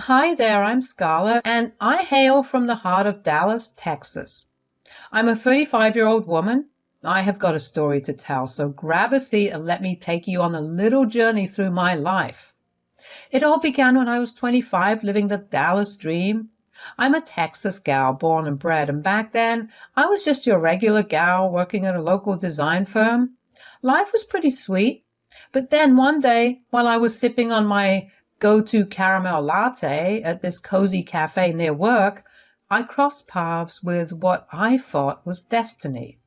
Hi there, I'm Scarlett, and I hail from the heart of Dallas, Texas. I'm a 35-year-old woman. I have got a story to tell, so grab a seat and let me take you on a little journey through my life. It all began when I was 25, living the Dallas dream. I'm a Texas gal, born and bred, and back then I was just your regular gal working at a local design firm. Life was pretty sweet. But then one day, while I was sipping on my go-to caramel latte at this cozy cafe near work, I crossed paths with what I thought was destiny.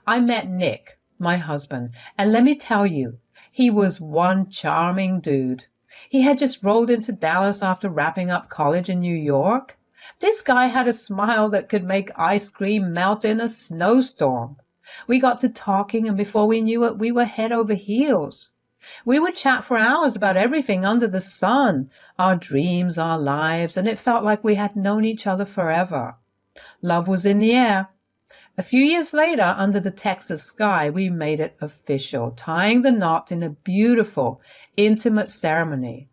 I met Nick, my husband, and let me tell you, he was one charming dude. He had just rolled into Dallas after wrapping up college in New York. This guy had a smile that could make ice cream melt in a snowstorm. We got to talking, and before we knew it, we were head over heels. We would chat for hours about everything under the sun, our dreams, our lives, and it felt like we had known each other forever. Love was in the air. A few years later, under the Texas sky, we made it official, tying the knot in a beautiful, intimate ceremony.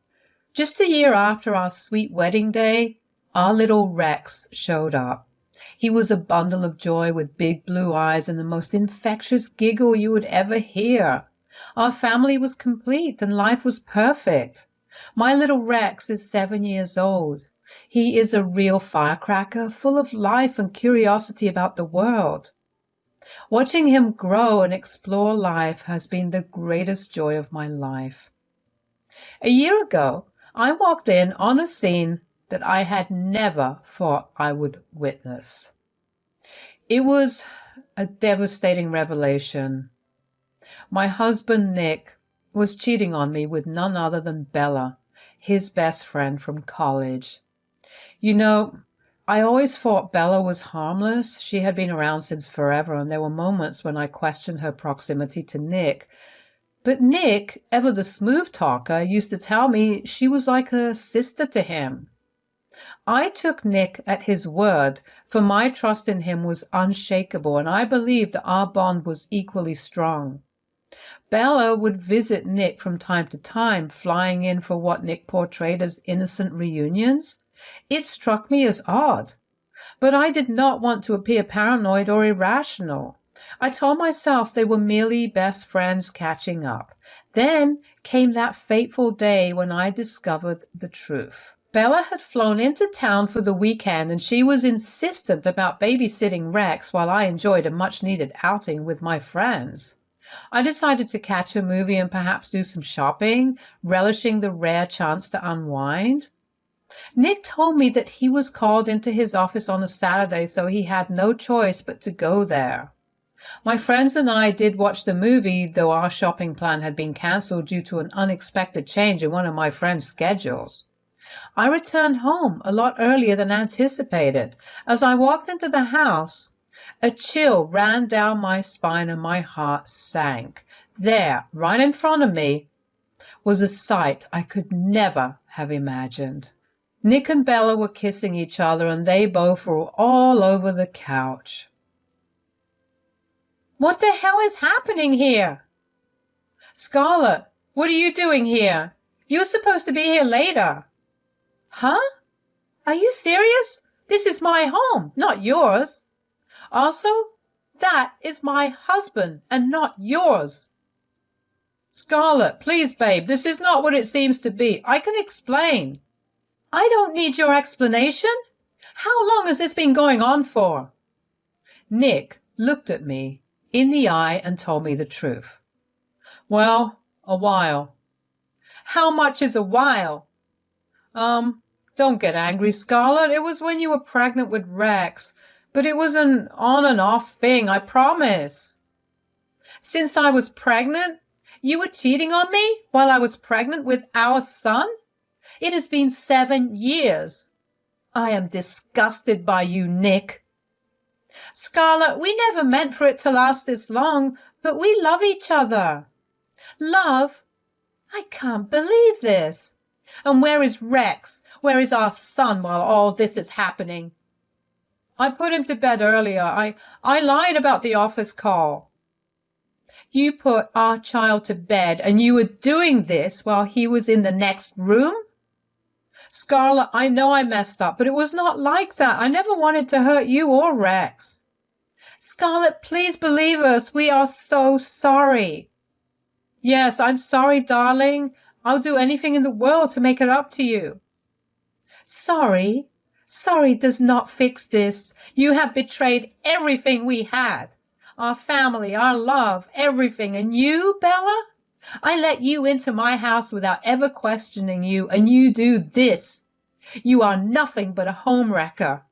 Just a year after our sweet wedding day, our little Rex showed up. He was a bundle of joy with big blue eyes and the most infectious giggle you would ever hear. Our family was complete and life was perfect. My little Rex is 7 years old. He is a real firecracker, full of life and curiosity about the world. Watching him grow and explore life has been the greatest joy of my life. A year ago, I walked in on a scene that I had never thought I would witness. It was a devastating revelation. My husband, Nick, was cheating on me with none other than Bella, his best friend from college. You know, I always thought Bella was harmless. She had been around since forever, and there were moments when I questioned her proximity to Nick. But Nick, ever the smooth talker, used to tell me she was like a sister to him. I took Nick at his word, for my trust in him was unshakable, and I believed that our bond was equally strong. Bella would visit Nick from time to time, flying in for what Nick portrayed as innocent reunions. It struck me as odd, but I did not want to appear paranoid or irrational. I told myself they were merely best friends catching up. Then came that fateful day when I discovered the truth. Bella had flown into town for the weekend, and she was insistent about babysitting Rex while I enjoyed a much-needed outing with my friends. I decided to catch a movie and perhaps do some shopping, relishing the rare chance to unwind. Nick told me that he was called into his office on a Saturday, so he had no choice but to go there. My friends and I did watch the movie, though our shopping plan had been canceled due to an unexpected change in one of my friend's schedules. I returned home a lot earlier than anticipated. As I walked into the house, a chill ran down my spine and my heart sank. There, right in front of me, was a sight I could never have imagined. Nick and Bella were kissing each other, and they both were all over the couch. What the hell is happening here? Scarlett, what are you doing here? You were supposed to be here later. Huh? Are you serious? This is my home, not yours. Also, that is my husband and not yours. Scarlett, please, babe, this is not what it seems to be. I can explain. I don't need your explanation. How long has this been going on for? Nick looked at me in the eye and told me the truth. Well, a while. How much is a while? Don't get angry, Scarlett. It was when you were pregnant with Rex. But it was an on and off thing, I promise. Since I was pregnant? You were cheating on me while I was pregnant with our son? It has been 7 years. I am disgusted by you, Nick. Scarlett, we never meant for it to last this long, but we love each other. Love? I can't believe this. And where is Rex? Where is our son while all this is happening? I put him to bed earlier. I lied about the office call. You put our child to bed, and you were doing this while he was in the next room? Scarlett, I know I messed up, but it was not like that. I never wanted to hurt you or Rex. Scarlett, please believe us. We are so sorry. Yes, I'm sorry, darling. I'll do anything in the world to make it up to you. Sorry? Sorry does not fix this. You have betrayed everything we had. Our family, our love, everything. And you, Bella? I let you into my house without ever questioning you, and you do this. You are nothing but a homewrecker.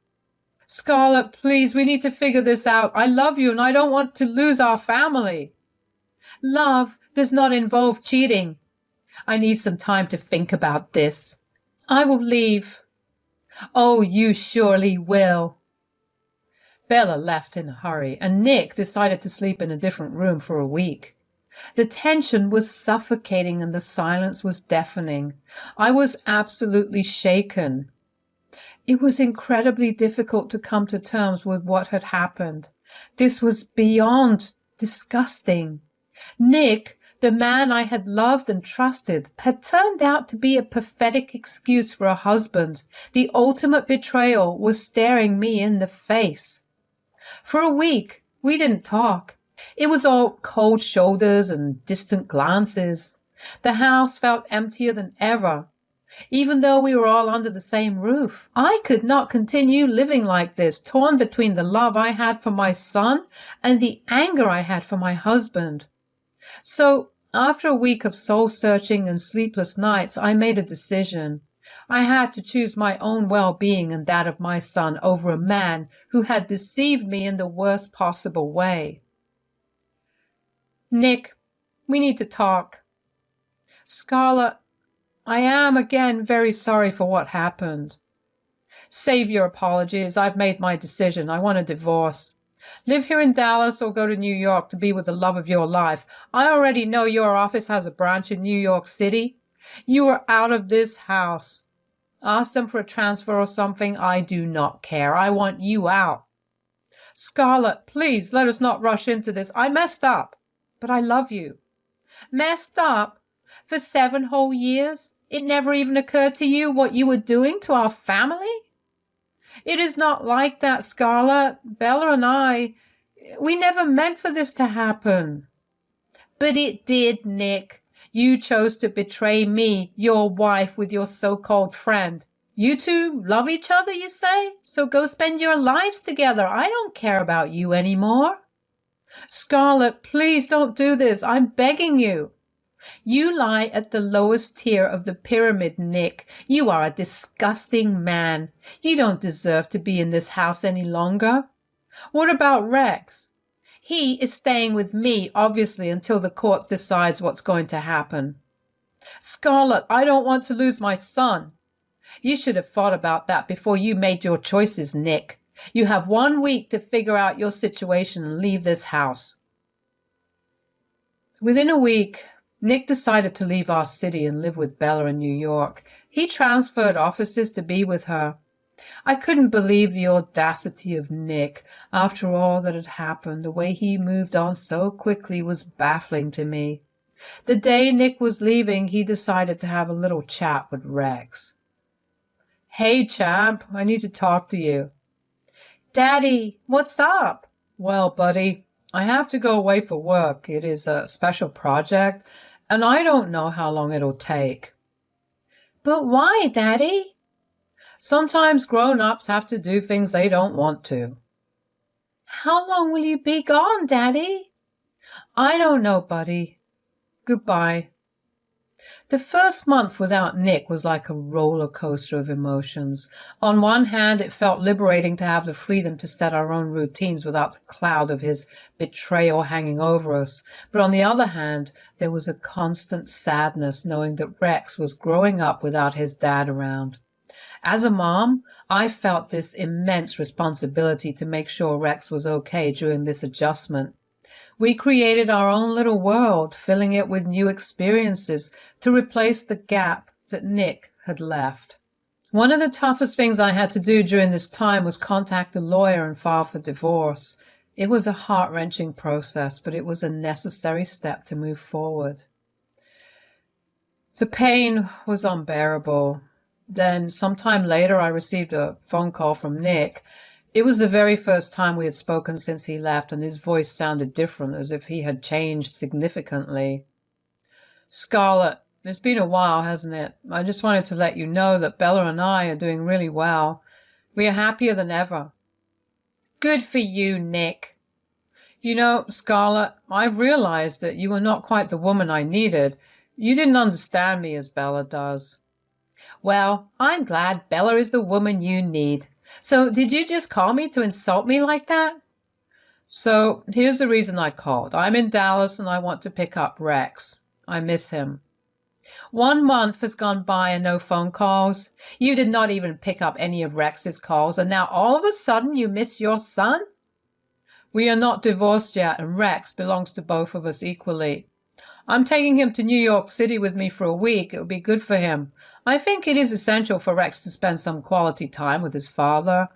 Scarlett, please, we need to figure this out. I love you, and I don't want to lose our family. Love does not involve cheating. I need some time to think about this. I will leave. Oh, you surely will. Bella left in a hurry, and Nick decided to sleep in a different room for a week. The tension was suffocating and the silence was deafening. I was absolutely shaken. It was incredibly difficult to come to terms with what had happened. This was beyond disgusting. Nick, the man I had loved and trusted, had turned out to be a pathetic excuse for a husband. The ultimate betrayal was staring me in the face. For a week, we didn't talk. It was all cold shoulders and distant glances. The house felt emptier than ever, even though we were all under the same roof. I could not continue living like this, torn between the love I had for my son and the anger I had for my husband. So, after a week of soul-searching and sleepless nights, I made a decision. I had to choose my own well-being and that of my son over a man who had deceived me in the worst possible way. Nick, we need to talk. Scarlett, I am again very sorry for what happened. Save your apologies. I've made my decision. I want a divorce. Live here in Dallas or go to New York to be with the love of your life. I already know your office has a branch in New York City. You are out of this house. Ask them for a transfer or something. I do not care. I want you out. Scarlett, please let us not rush into this. I messed up, but I love you. Messed up? For 7 whole years? It never even occurred to you what you were doing to our family? It is not like that, Scarlett. Bella and I, we never meant for this to happen. But it did, Nick. You chose to betray me, your wife, with your so-called friend. You two love each other, you say? So go spend your lives together. I don't care about you anymore. Scarlett, please don't do this. I'm begging you. You lie at the lowest tier of the pyramid, Nick. You are a disgusting man. You don't deserve to be in this house any longer. What about Rex? He is staying with me, obviously, until the court decides what's going to happen. Scarlett, I don't want to lose my son. You should have thought about that before you made your choices, Nick. You have 1 week to figure out your situation and leave this house. Within a week, Nick decided to leave our city and live with Bella in New York. He transferred offices to be with her. I couldn't believe the audacity of Nick. After all that had happened, the way he moved on so quickly was baffling to me. The day Nick was leaving, he decided to have a little chat with Rex. Hey, champ, I need to talk to you. Daddy, what's up? Well, buddy, I have to go away for work. It is a special project, and I don't know how long it'll take. But why, Daddy? Sometimes grown-ups have to do things they don't want to. How long will you be gone, Daddy? I don't know, buddy. Goodbye. The first month without Nick was like a roller coaster of emotions. On one hand, it felt liberating to have the freedom to set our own routines without the cloud of his betrayal hanging over us. But on the other hand, there was a constant sadness knowing that Rex was growing up without his dad around. As a mom, I felt this immense responsibility to make sure Rex was okay during this adjustment. We created our own little world, filling it with new experiences to replace the gap that Nick had left. One of the toughest things I had to do during this time was contact a lawyer and file for divorce. It was a heart-wrenching process, but it was a necessary step to move forward. The pain was unbearable. Then sometime later I received a phone call from Nick. It was the very first time we had spoken since he left, and his voice sounded different, as if he had changed significantly. Scarlett, it's been a while, hasn't it? I just wanted to let you know that Bella and I are doing really well. We are happier than ever. Good for you, Nick. You know, Scarlett, I've realized that you were not quite the woman I needed. You didn't understand me as Bella does. Well, I'm glad Bella is the woman you need. So did you just call me to insult me like that? So here's the reason I called. I'm in Dallas and I want to pick up Rex. I miss him. 1 month has gone by and no phone calls. You did not even pick up any of Rex's calls, and now all of a sudden you miss your son? We are not divorced yet, and Rex belongs to both of us equally. I'm taking him to New York City with me for a week. It will be good for him. I think it is essential for Rex to spend some quality time with his father.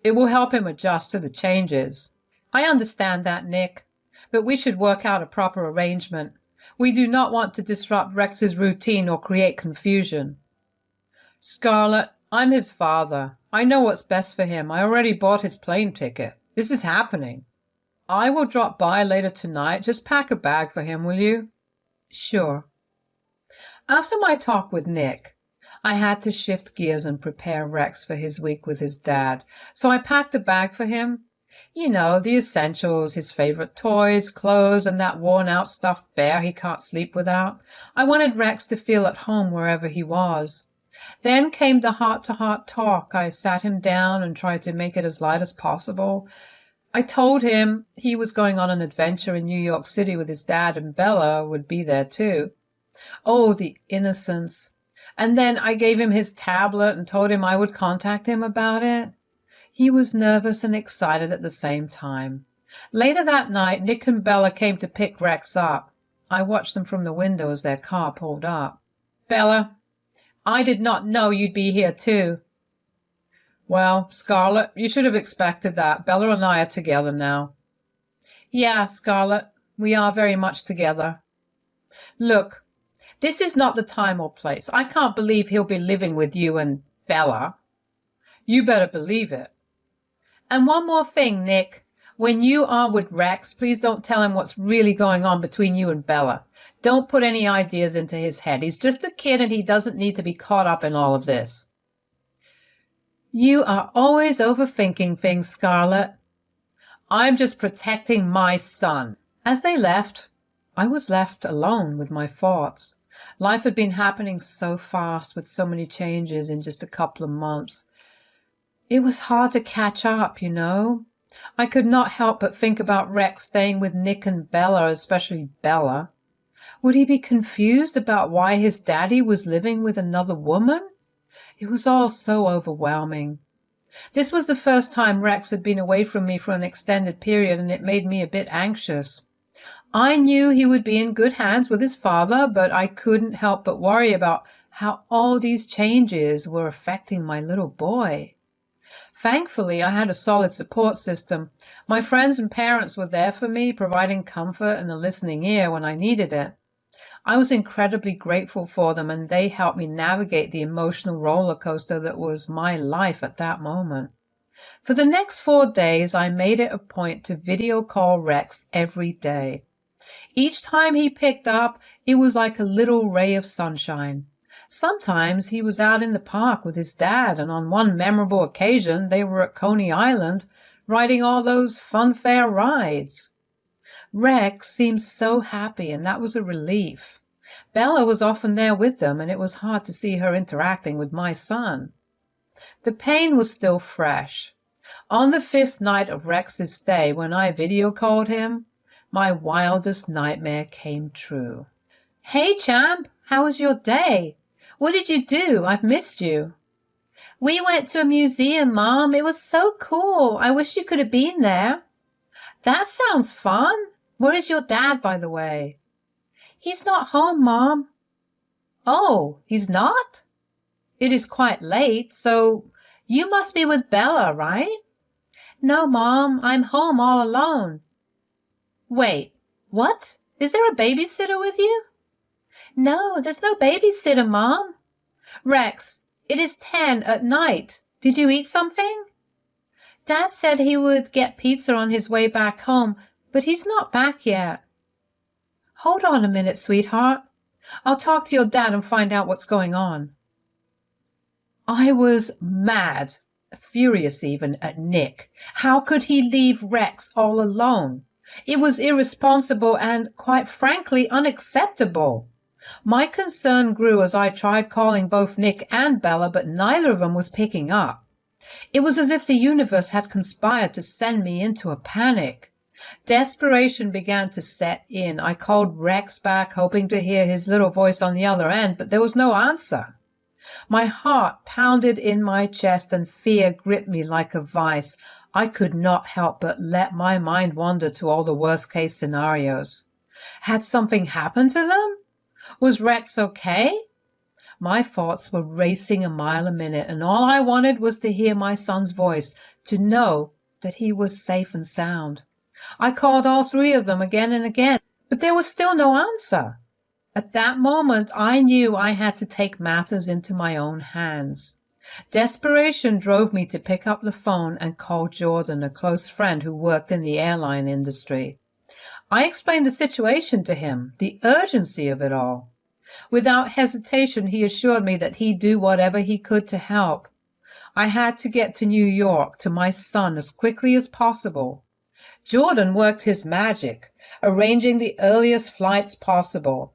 It will help him adjust to the changes. I understand that, Nick, but we should work out a proper arrangement. We do not want to disrupt Rex's routine or create confusion. Scarlett, I'm his father. I know what's best for him. I already bought his plane ticket. This is happening. I will drop by later tonight. Just pack a bag for him, will you? Sure. After my talk with Nick, I had to shift gears and prepare Rex for his week with his dad, so I packed a bag for him. You know, the essentials, his favorite toys, clothes, and that worn-out stuffed bear he can't sleep without. I wanted Rex to feel at home wherever he was. Then came the heart-to-heart talk. I sat him down and tried to make it as light as possible. I told him he was going on an adventure in New York City with his dad, and Bella would be there too. Oh, the innocence. And then I gave him his tablet and told him I would contact him about it. He was nervous and excited at the same time. Later that night, Nick and Bella came to pick Rex up. I watched them from the window as their car pulled up. Bella, I did not know you'd be here too. Well, Scarlett, you should have expected that. Bella and I are together now. Yeah, Scarlett, we are very much together. Look, this is not the time or place. I can't believe he'll be living with you and Bella. You better believe it. And one more thing, Nick. When you are with Rex, please don't tell him what's really going on between you and Bella. Don't put any ideas into his head. He's just a kid and he doesn't need to be caught up in all of this. You are always overthinking things, Scarlett. I'm just protecting my son. As they left, I was left alone with my thoughts. Life had been happening so fast with so many changes in just a couple of months. It was hard to catch up, you know. I could not help but think about Rex staying with Nick and Bella, especially Bella. Would he be confused about why his daddy was living with another woman? It was all so overwhelming. This was the first time Rex had been away from me for an extended period, and it made me a bit anxious. I knew he would be in good hands with his father, but I couldn't help but worry about how all these changes were affecting my little boy. Thankfully, I had a solid support system. My friends and parents were there for me, providing comfort and a listening ear when I needed it. I was incredibly grateful for them, and they helped me navigate the emotional roller coaster that was my life at that moment. For the next 4 days, I made it a point to video call Rex every day. Each time he picked up, it was like a little ray of sunshine. Sometimes he was out in the park with his dad, and on one memorable occasion they were at Coney Island, riding all those funfair rides. Rex seemed so happy, and that was a relief. Bella was often there with them, and it was hard to see her interacting with my son. The pain was still fresh. On the 5th night of Rex's stay, when I video called him, my wildest nightmare came true. Hey, champ, how was your day? What did you do? I've missed you. We went to a museum, Mom. It was so cool. I wish you could have been there. That sounds fun. Where is your dad, by the way? He's not home, Mom. Oh, he's not? It is quite late, so you must be with Bella, right? No, Mom, I'm home all alone. Wait, what? Is there a babysitter with you? No, there's no babysitter, Mom. Rex, It is 10 at night. Did you eat something? Dad said he would get pizza on his way back home, but he's not back yet. Hold on a minute, sweetheart. I'll talk to your dad and find out what's going on. I was mad, furious even, at Nick. How could he leave Rex all alone? It was irresponsible and, quite frankly, unacceptable. My concern grew as I tried calling both Nick and Bella, but neither of them was picking up. It was as if the universe had conspired to send me into a panic. Desperation began to set in. I called Rex back, hoping to hear his little voice on the other end, but there was no answer. My heart pounded in my chest and fear gripped me like a vice. I could not help but let my mind wander to all the worst-case scenarios. Had something happened to them? Was Rex okay? My thoughts were racing a mile a minute, and all I wanted was to hear my son's voice, to know that he was safe and sound. I called all three of them again and again, but there was still no answer. At that moment, I knew I had to take matters into my own hands. Desperation drove me to pick up the phone and call Jordan, a close friend who worked in the airline industry. I explained the situation to him, the urgency of it all. Without hesitation, he assured me that he'd do whatever he could to help. I had to get to New York, to my son, as quickly as possible. Jordan worked his magic, arranging the earliest flights possible.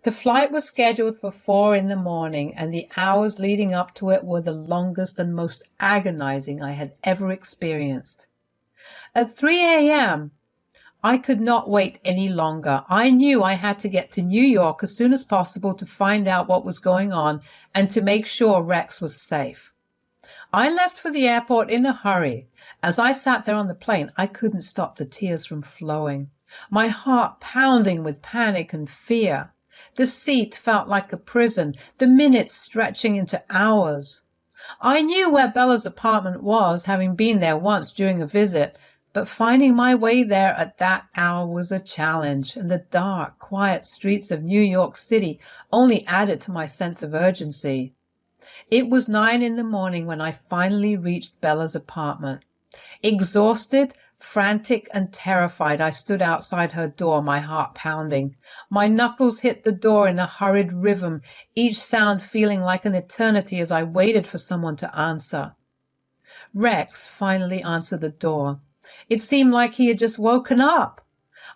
The flight was scheduled for 4 in the morning, and the hours leading up to it were the longest and most agonizing I had ever experienced. At 3 a.m., I could not wait any longer. I knew I had to get to New York as soon as possible to find out what was going on and to make sure Rex was safe. I left for the airport in a hurry. As I sat there on the plane, I couldn't stop the tears from flowing, my heart pounding with panic and fear. The seat felt like a prison, the minutes stretching into hours. I knew where Bella's apartment was, having been there once during a visit, but finding my way there at that hour was a challenge, and the dark, quiet streets of New York City only added to my sense of urgency. It was 9 in the morning when I finally reached Bella's apartment. Exhausted, frantic, and terrified, I stood outside her door, my heart pounding. My knuckles hit the door in a hurried rhythm, each sound feeling like an eternity as I waited for someone to answer. Rex finally answered the door. It seemed like he had just woken up.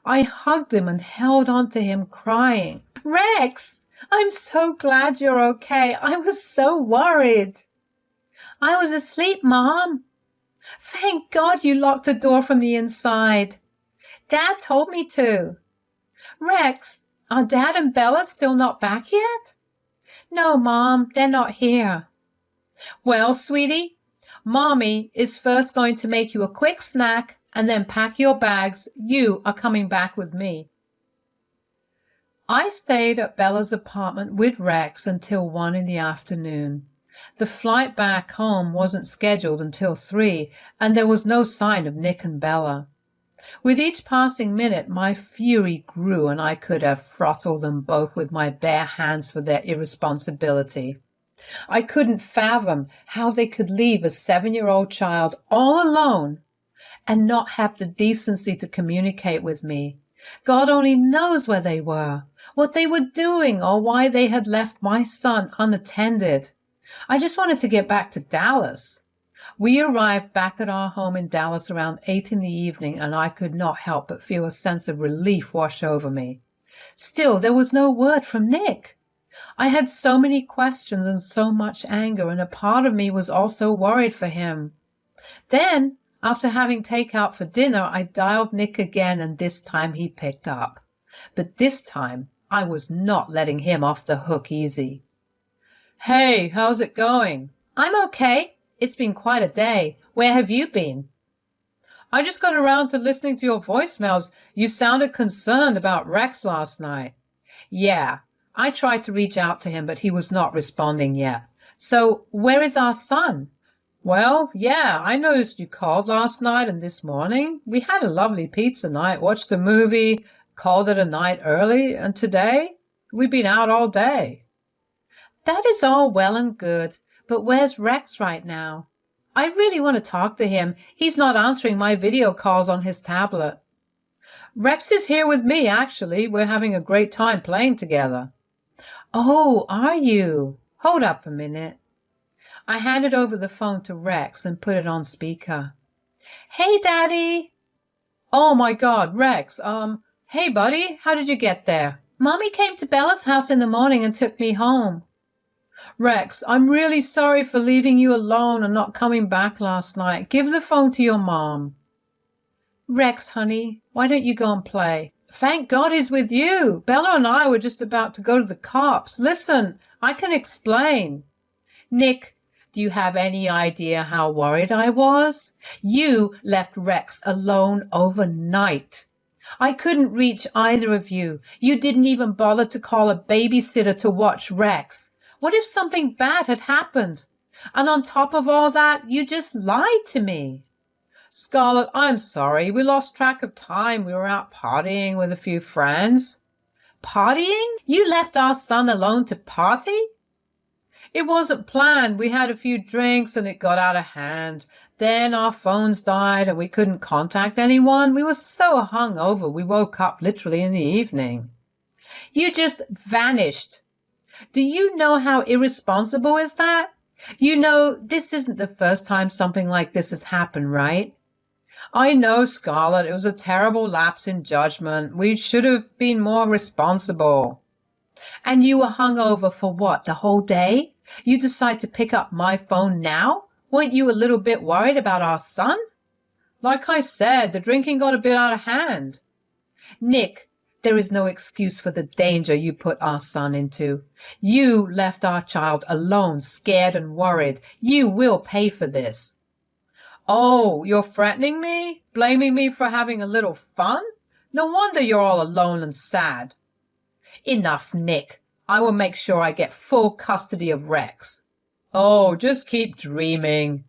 I hugged him and held on to him, crying, "Rex, I'm so glad you're okay. I was so worried." "I was asleep, Mom." "Thank God you locked the door from the inside." "Dad told me to." "Rex, are Dad and Bella still not back yet?" "No, Mom, they're not here." "Well, sweetie, Mommy is first going to make you a quick snack and then pack your bags. You are coming back with me." I stayed at Bella's apartment with Rex until 1 in the afternoon. The flight back home wasn't scheduled until 3, and there was no sign of Nick and Bella. With each passing minute, my fury grew, and I could have throttled them both with my bare hands for their irresponsibility. I couldn't fathom how they could leave a 7-year-old child all alone and not have the decency to communicate with me. God only knows where they were, what they were doing, or why they had left my son unattended. I just wanted to get back to Dallas. We arrived back at our home in Dallas around 8 in the evening, and I could not help but feel a sense of relief wash over me. Still, there was no word from Nick. I had so many questions and so much anger, and a part of me was also worried for him. Then, after having takeout for dinner, I dialed Nick again, and this time he picked up. But this time, I was not letting him off the hook easy. "Hey, how's it going?" "I'm okay. It's been quite a day. Where have you been?" "I just got around to listening to your voicemails. You sounded concerned about Rex last night." "Yeah, I tried to reach out to him, but he was not responding yet. So, where is our son?" "Well, yeah, I noticed you called last night and this morning. We had a lovely pizza night, watched a movie, called it a night early, and today we've been out all day." "That is all well and good, But where's Rex right now? I really want to talk to him. He's not answering my video calls on his tablet. Rex is here with me, actually. We're having a great time playing together. Oh, are you? Hold up a minute. I handed over the phone to Rex and put it on speaker. Hey, Daddy. Oh, my God, Rex. Hey, buddy, how did you get there? Mommy came to Bella's house in the morning and took me home. Rex, I'm really sorry for leaving you alone and not coming back last night. Give the phone to your mom. Rex, honey, why don't you go and play? Thank God he's with you. Bella and I were just about to go to the cops. Listen, I can explain. Nick, do you have any idea how worried I was? You left Rex alone overnight. I couldn't reach either of you. You didn't even bother to call a babysitter to watch Rex. What if something bad had happened? And on top of all that, you just lied to me. Scarlett, I'm sorry. We lost track of time. We were out partying with a few friends. Partying? You left our son alone to party? It wasn't planned. We had a few drinks and it got out of hand. Then our phones died and we couldn't contact anyone. We were so hungover we woke up literally in the evening. You just vanished. Do you know how irresponsible is that? You know, this isn't the first time something like this has happened, right? I know, Scarlett, it was a terrible lapse in judgment. We should have been more responsible. And you were hungover for what, the whole day? You decide to pick up my phone now? Weren't you a little bit worried about our son? Like I said, the drinking got a bit out of hand. Nick, there is no excuse for the danger you put our son into. You left our child alone, scared and worried. You will pay for this. Oh, you're threatening me? Blaming me for having a little fun? No wonder you're all alone and sad. Enough, Nick. I will make sure I get full custody of Rex. Oh, just keep dreaming.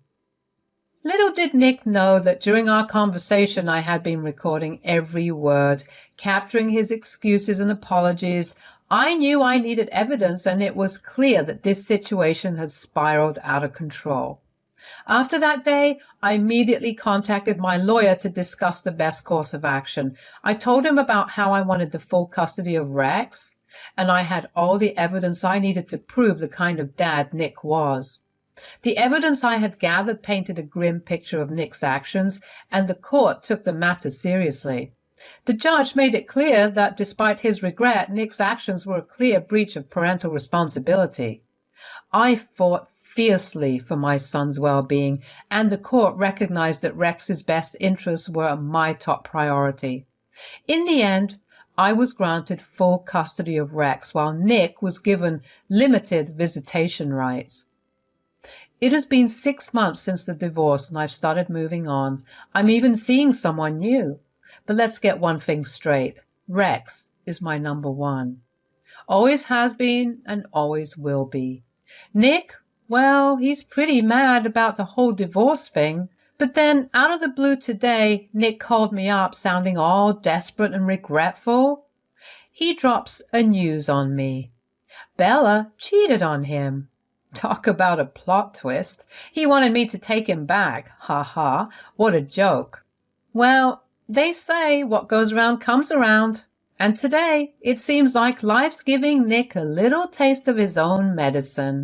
Little did Nick know that during our conversation I had been recording every word, capturing his excuses and apologies. I knew I needed evidence, and it was clear that this situation had spiraled out of control. After that day, I immediately contacted my lawyer to discuss the best course of action. I told him about how I wanted the full custody of Rex, and I had all the evidence I needed to prove the kind of dad Nick was. The evidence I had gathered painted a grim picture of Nick's actions, and the court took the matter seriously. The judge made it clear that despite his regret, Nick's actions were a clear breach of parental responsibility. I fought fiercely for my son's well-being, and the court recognized that Rex's best interests were my top priority. In the end, I was granted full custody of Rex, while Nick was given limited visitation rights. It has been 6 months since the divorce, and I've started moving on. I'm even seeing someone new. But let's get one thing straight. Rex is my number one. Always has been and always will be. Nick, well, he's pretty mad about the whole divorce thing. But then, out of the blue today, Nick called me up sounding all desperate and regretful. He drops a news on me. Bella cheated on him. Talk about a plot twist. He wanted me to take him back. Ha ha, what a joke. Well, they say what goes around comes around. And today, it seems like life's giving Nick a little taste of his own medicine.